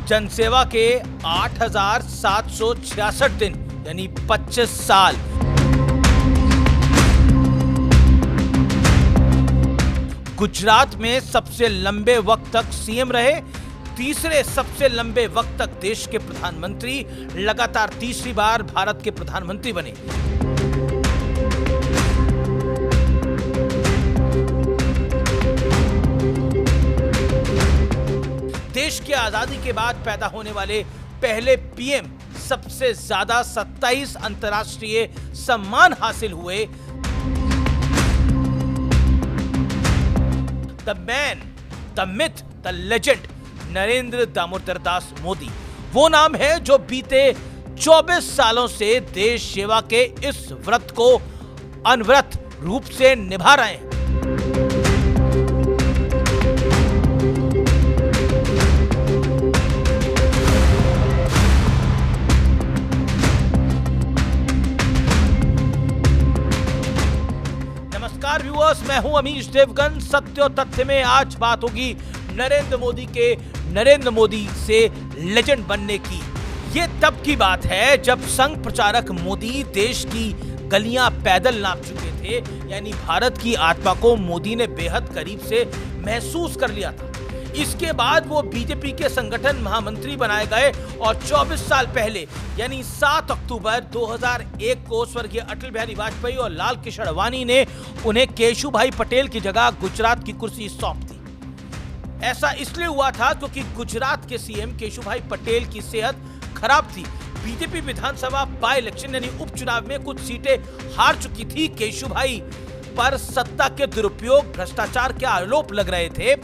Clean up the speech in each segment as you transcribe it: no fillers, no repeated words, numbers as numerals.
जनसेवा के 8,766 दिन यानी 25 साल। गुजरात में सबसे लंबे वक्त तक सीएम रहे, तीसरे सबसे लंबे वक्त तक देश के प्रधानमंत्री, लगातार तीसरी बार भारत के प्रधानमंत्री बने। देश की आजादी के बाद पैदा होने वाले पहले पीएम, सबसे ज्यादा 27 अंतर्राष्ट्रीय सम्मान हासिल हुए। The man, the myth, the legend Narendra Damodar Das Modi, वो नाम है जो बीते 24 सालों से देश सेवा के इस व्रत को अनवरत रूप से निभा रहे हैं। नमस्कार व्यूअर्स, मैं हूं अमीश देवगन। सत्य और तथ्य में आज बात होगी नरेंद्र मोदी के नरेंद्र मोदी से लेजेंड बनने की। ये तब की बात है जब संघ प्रचारक मोदी देश की गलियां पैदल नाप चुके थे, यानी भारत की आत्मा को मोदी ने बेहद करीब से महसूस कर लिया था। इसके बाद वो बीजेपी के संगठन महामंत्री बनाए गए और 24 साल पहले यानी 7 अक्टूबर 2001 को स्वर्गीय अटल बिहारी वाजपेयी और लाल कृष्ण आडवाणी ने उन्हें केशुभाई पटेल की जगह गुजरात की कुर्सी सौंप दी। ऐसा इसलिए हुआ था क्योंकि गुजरात के सीएम केशुभाई पटेल की सेहत खराब थी। बीजेपी विधानसभा बाय इलेक्शन यानी उपचुनाव में कुछ सीटें हार चुकी थी। केशुभाई पर सत्ता के दुरुपयोग, भ्रष्टाचार के आरोप लग रहे थे।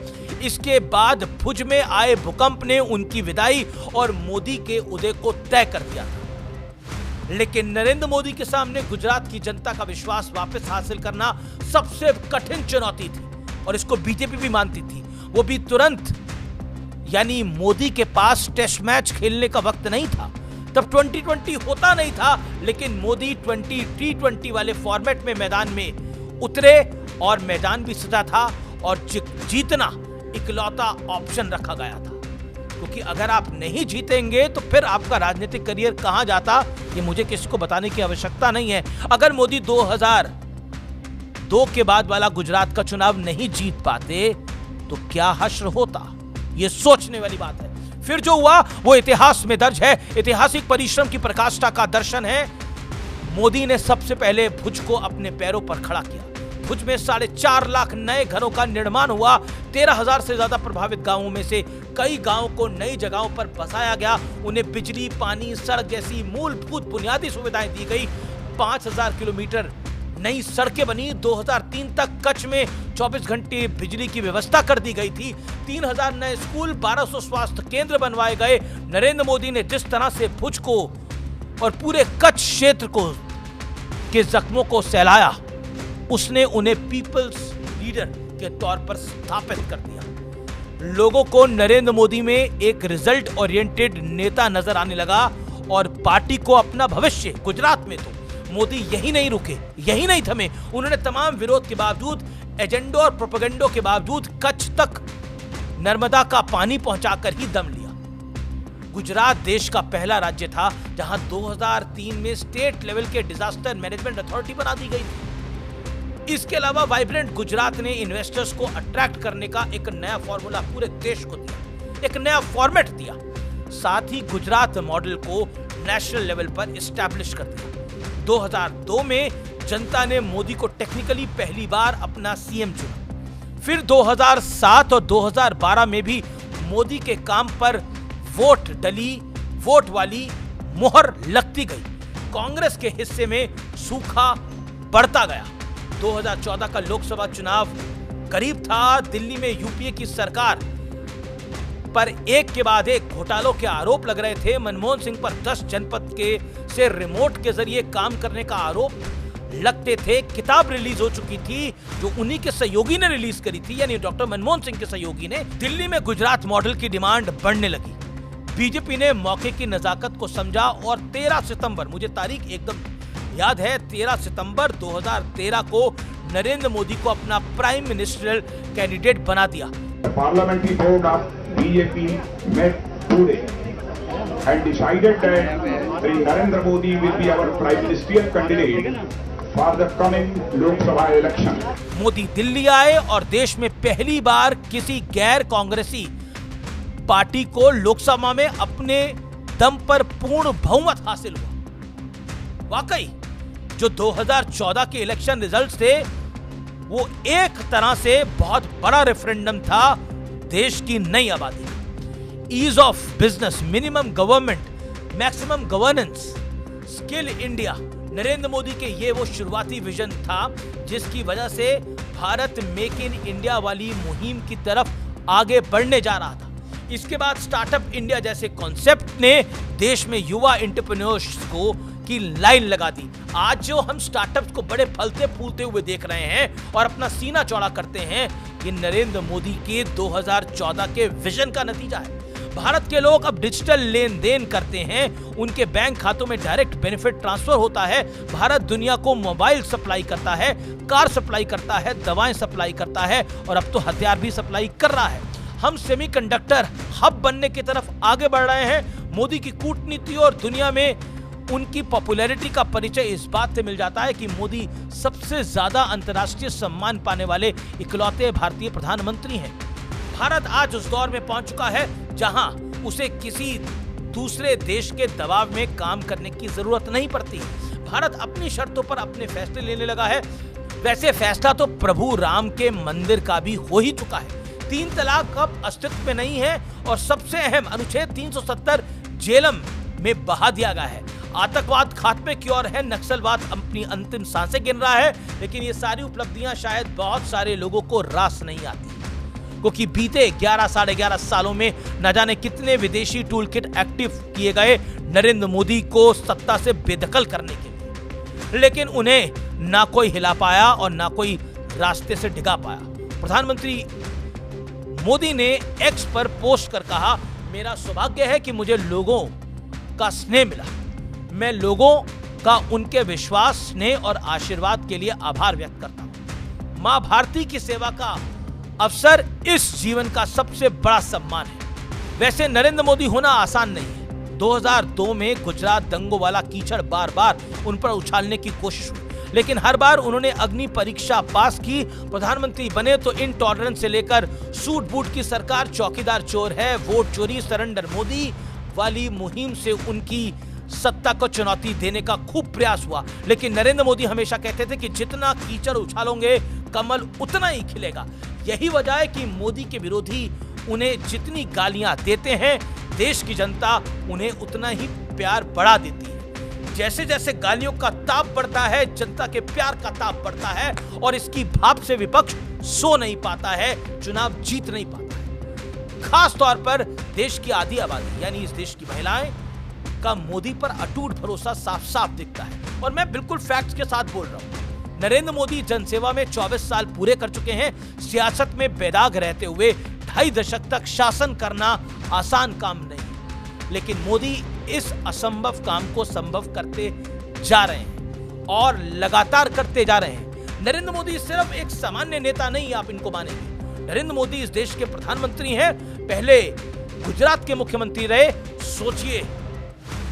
इसके बाद भुज में आए भूकंप ने उनकी विदाई और मोदी के उदय को तय कर दिया था। लेकिन नरेंद्र मोदी के सामने गुजरात की जनता का विश्वास वापस हासिल करना सबसे कठिन चुनौती थी और इसको बीजेपी भी मानती थी। वो भी तुरंत, यानी मोदी के पास टेस्ट मैच खेलने का वक्त नहीं था। तब 2020 होता नहीं था, लेकिन मोदी T20 वाले फॉर्मेट में मैदान में उतरे और मैदान भी सजा था और जीतना इकलौता ऑप्शन रखा गया था। क्योंकि अगर आप नहीं जीतेंगे तो फिर आपका राजनीतिक करियर कहां जाता, ये मुझे किसी को बताने की आवश्यकता नहीं है। अगर मोदी 2002 के बाद वाला गुजरात का चुनाव नहीं जीत पाते तो क्या हश्र होता, ये सोचने वाली बात है। फिर जो हुआ वो इतिहास में दर्ज है, ऐतिहासिक परिश्रम की प्रकाष्ठा का दर्शन है। मोदी ने सबसे पहले भुज को अपने पैरों पर खड़ा किया। भुज में 4.5 लाख नए घरों का निर्माण हुआ। 13,000 से ज्यादा प्रभावित गांवों में से कई गांवों को नई जगहों पर बसाया गया। उन्हें बिजली, पानी, सड़क जैसी मूलभूत बुनियादी सुविधाएं दी गई। 5,000 किलोमीटर नई सड़कें बनी। 2003 तक कच्छ में 24 घंटे बिजली की व्यवस्था कर दी गई थी। 3,000 नए स्कूल, 1200 स्वास्थ्य केंद्र बनवाए गए। नरेंद्र मोदी ने जिस तरह से भुज को और पूरे कच्छ क्षेत्र को के जख्मों को सहलाया, उसने उन्हें पीपल्स लीडर के तौर पर स्थापित कर दिया। लोगों को नरेंद्र मोदी में एक रिजल्ट ओरिएंटेड नेता नजर आने लगा और पार्टी को अपना भविष्य। गुजरात में तो मोदी यही नहीं रुके, यही नहीं थमे। उन्होंने तमाम विरोध के बावजूद, एजेंडो और प्रोपेगेंडो के बावजूद कच्छ तक नर्मदा का पानी पहुंचाकर ही दम लिया। गुजरात देश का पहला राज्य था जहां 2003 में स्टेट लेवल के डिजास्टर मैनेजमेंट अथॉरिटी बना दी गई थी। इसके अलावा वाइब्रेंट गुजरात ने इन्वेस्टर्स को अट्रैक्ट करने का एक नया फॉर्मूला पूरे देश को दिया, एक नया फॉर्मेट दिया। साथ ही गुजरात मॉडल को नेशनल लेवल पर एस्टैब्लिश कर दिया। 2002 में जनता ने मोदी को टेक्निकली पहली बार अपना सीएम चुना। फिर 2007 और 2012 में भी मोदी के काम पर वोट डली, वोट वाली मोहर लगती गई। कांग्रेस के हिस्से में सूखा बढ़ता गया। 2014 का लोकसभा चुनाव करीब था। दिल्ली में यूपीए की सरकार पर एक के बाद एक घोटालों के आरोप लग रहे थे। मनमोहन सिंह पर 10 जनपद के से रिमोट के जरिए काम करने का आरोप लगते थे। किताब रिलीज हो चुकी थी जो उन्हीं के सहयोगी ने रिलीज करी थी, यानी डॉक्टर मनमोहन सिंह के सहयोगी ने। दिल्ली में गुजरात मॉडल की डिमांड बढ़ने लगी। बीजेपी ने मौके की नजाकत को समझा और 13 सितंबर, मुझे तारीख एकदम याद है, 13 सितंबर 2013 को नरेंद्र मोदी को अपना प्राइम मिनिस्टरियल कैंडिडेट बना दिया। Parliamentary board of BJP met today and decided that Shri Narendra Modi will be our prime ministerial candidate for the coming Lok Sabha election. Modi Delhi आए और देश में पहली बार किसी गैर कांग्रेसी पार्टी को लोकसभा में अपने दम पर पूर्ण बहुमत हासिल हुआ। वाकई जो 2014 के इलेक्शन रिजल्ट्स थे वो एक तरह से बहुत बड़ा रेफरेंडम था देश की नई आबादी। Ease of business, minimum government, maximum governance, skill India, Narendra Modi के ये वो शुरुआती विजन था जिसकी वजह से भारत मेक इन इंडिया वाली मुहिम की तरफ आगे बढ़ने जा रहा था। इसके बाद स्टार्टअप इंडिया जैसे कॉन्सेप्ट ने देश में युवा एंटरप्रेन्योर्स को की लाइन लगा दी। आज जो हम स्टार्टअप्स को बड़े फलते फूलते हुए देख रहे हैं और अपना सीना चौड़ा करते हैं, ये नरेंद्र मोदी के 2014 के विजन का नतीजा है। भारत के लोग अब डिजिटल लेन देन करते हैं, उनके बैंक खातों में डायरेक्ट बेनिफिट ट्रांसफर होता है। भारत दुनिया को मोबाइल सप्लाई करता है, कार सप्लाई करता है, दवाएं सप्लाई करता है और अब तो हथियार भी सप्लाई कर रहा है। हम सेमीकंडक्टर हब बनने की तरफ आगे बढ़ रहे हैं। मोदी की कूटनीति और दुनिया में उनकी पॉपुलैरिटी का परिचय इस बात से मिल जाता है कि मोदी सबसे ज्यादा अंतर्राष्ट्रीय सम्मान पाने वाले इकलौते भारतीय प्रधानमंत्री हैं। भारत आज उस दौर में पहुंच चुका है जहां उसे किसी दूसरे देश के दबाव में काम करने की जरूरत नहीं पड़ती। भारत अपनी शर्तों पर अपने फैसले लेने लगा है। वैसे फैसला तो प्रभु राम के मंदिर का भी हो ही चुका है। 3 तलाक अब अस्तित्व में नहीं है और सबसे अहम अनुच्छेद 370 जेलम में बहा दिया गया है। आतंकवाद खात्मे की ओर है, नक्सलवाद अपनी अंतिम सांसें गिन रहा है। लेकिन ये सारी उपलब्धियां शायद बहुत सारे लोगों को रास नहीं आती, क्योंकि बीते 11 साढ़े 11 सालों में न जाने कितने विदेशी टूल किट एक्टिव किए गए नरेंद्र मोदी को सत्ता से बेदखल करने के लिए, लेकिन उन्हें ना कोई हिला पाया और ना कोई रास्ते से डिगा पाया। प्रधानमंत्री मोदी ने एक्स पर पोस्ट कर कहा, मेरा सौभाग्य है कि मुझे लोगों का स्नेह मिला। मैं लोगों का उनके विश्वास, स्नेह और आशीर्वाद के लिए आभार व्यक्त करता हूं। मां भारती की सेवा का अवसर इस जीवन का सबसे बड़ा सम्मान है। वैसे नरेंद्र मोदी होना आसान नहीं है। 2002 में गुजरात दंगों वाला कीचड़ बार बार उन पर उछालने की कोशिश हुई, लेकिन हर बार उन्होंने अग्नि परीक्षा पास की। प्रधानमंत्री बने तो इनटॉलरेंस से लेकर सूट बूट की सरकार, चौकीदार चोर है, वोट चोरी, सरेंडर मोदी वाली मुहिम से उनकी सत्ता को चुनौती देने का खूब प्रयास हुआ। लेकिन नरेंद्र मोदी हमेशा कहते थे कि जितना कीचड़ उछालोगे कमल उतना ही खिलेगा। यही वजह है कि मोदी के विरोधी उन्हें जितनी गालियां देते हैं, देश की जनता उन्हें उतना ही प्यार बढ़ा देती है। जैसे जैसे गालियों का ताप बढ़ता है, जनता के प्यार का ताप बढ़ता है और इसकी भाप से विपक्ष सो नहीं पाता है, चुनाव जीत नहीं पाता है। खास तौर पर देश की आधी आबादी यानी इस देश की महिलाएं का मोदी पर अटूट भरोसा साफ साफ दिखता है। और मैं बिल्कुल फैक्ट्स के साथ बोल रहा हूं। नरेंद्र मोदी जनसेवा में 24 साल पूरे कर चुके हैं। सियासत में बेदाग रहते हुए 2.5 दशक तक शासन करना आसान काम नहीं, लेकिन मोदी इस असंभव काम को संभव करते जा रहे हैं और लगातार करते जा रहे हैं। नरेंद्र मोदी सिर्फ एक सामान्य नेता नहीं, आप इनको मानेंगे। नरेंद्र मोदी इस देश के प्रधानमंत्री हैं, पहले गुजरात के मुख्यमंत्री रहे। सोचिए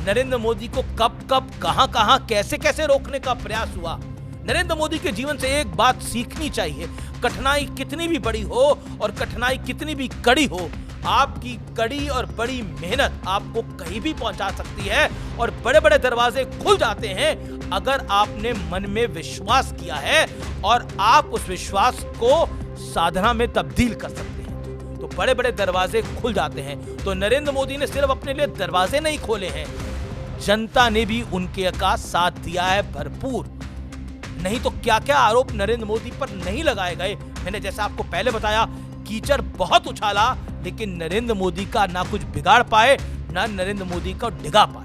नरेंद्र मोदी को कब कब कहां कहां कैसे कैसे रोकने का प्रयास हुआ। नरेंद्र मोदी के जीवन से एक बात सीखनी चाहिए, कठिनाई कितनी भी बड़ी हो और कठिनाई कितनी भी कड़ी हो, आपकी कड़ी और बड़ी मेहनत आपको कहीं भी पहुंचा सकती है और बड़े बड़े दरवाजे खुल जाते हैं अगर आपने मन में विश्वास किया है और आप उस विश्वास को साधना में तब्दील कर सकते हैं, तो बड़े बड़े दरवाजे खुल जाते हैं। तो नरेंद्र मोदी ने सिर्फ अपने लिए दरवाजे नहीं खोले हैं, जनता ने भी उनके का साथ दिया है भरपूर। नहीं तो क्या क्या आरोप नरेंद्र मोदी पर नहीं लगाए गए। मैंने जैसा आपको पहले बताया, कीचड़ बहुत उछाला, लेकिन नरेंद्र मोदी का ना कुछ बिगाड़ पाए, ना नरेंद्र मोदी को डिगा पाए।